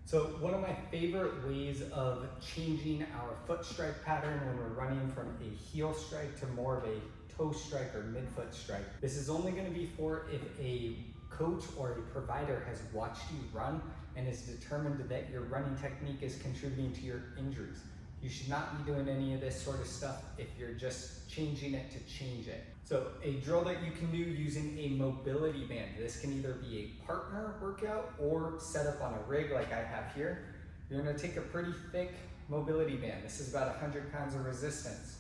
So one of my favorite ways of changing our foot strike pattern when we're running from a heel strike to more of a toe strike or midfoot strike. This is only going to be for if a coach or a provider has watched you run and is determined that your running technique is contributing to your injuries. You should not be doing any of this sort of stuff if you're just changing it to change it. So a drill that you can do using a mobility band. This can either be a partner workout or set up on a rig like I have here. You're gonna take a pretty thick mobility band. This is about 100 pounds of resistance.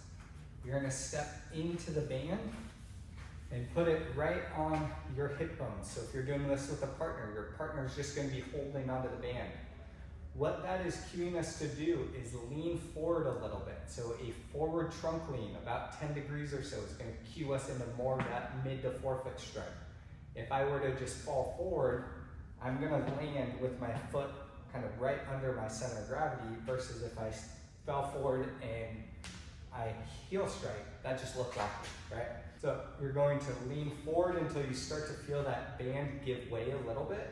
You're gonna step into the band and put it right on your hip bones. So if you're doing this with a partner, your partner is just gonna be holding onto the band. What that is cueing us to do is lean forward a little bit. So a forward trunk lean, about 10 degrees or so, is going to cue us into more of that mid to forefoot strike. If I were to just fall forward, I'm going to land with my foot kind of right under my center of gravity versus if I fell forward and I heel strike, that just looked awkward, right? So you're going to lean forward until you start to feel that band give way a little bit.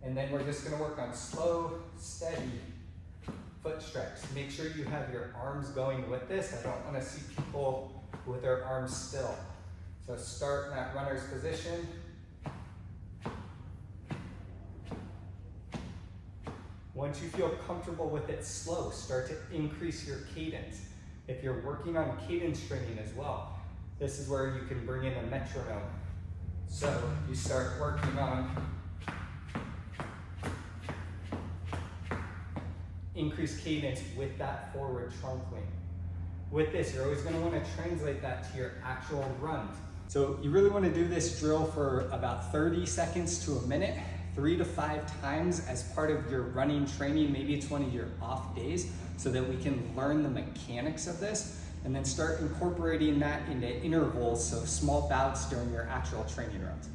And then we're just gonna work on slow, steady foot strikes. Make sure you have your arms going with this. I don't wanna see people with their arms still. So start in that runner's position. Once you feel comfortable with it slow, start to increase your cadence. If you're working on cadence training as well, this is where you can bring in a metronome. So you start working on increase cadence with that forward trunk lean. With this, you're always going to want to translate that to your actual runs. So you really want to do this drill for about 30 seconds to a minute, 3 to 5 times as part of your running training. Maybe it's one of your off days so that we can learn the mechanics of this and then start incorporating that into intervals, so small bouts during your actual training runs.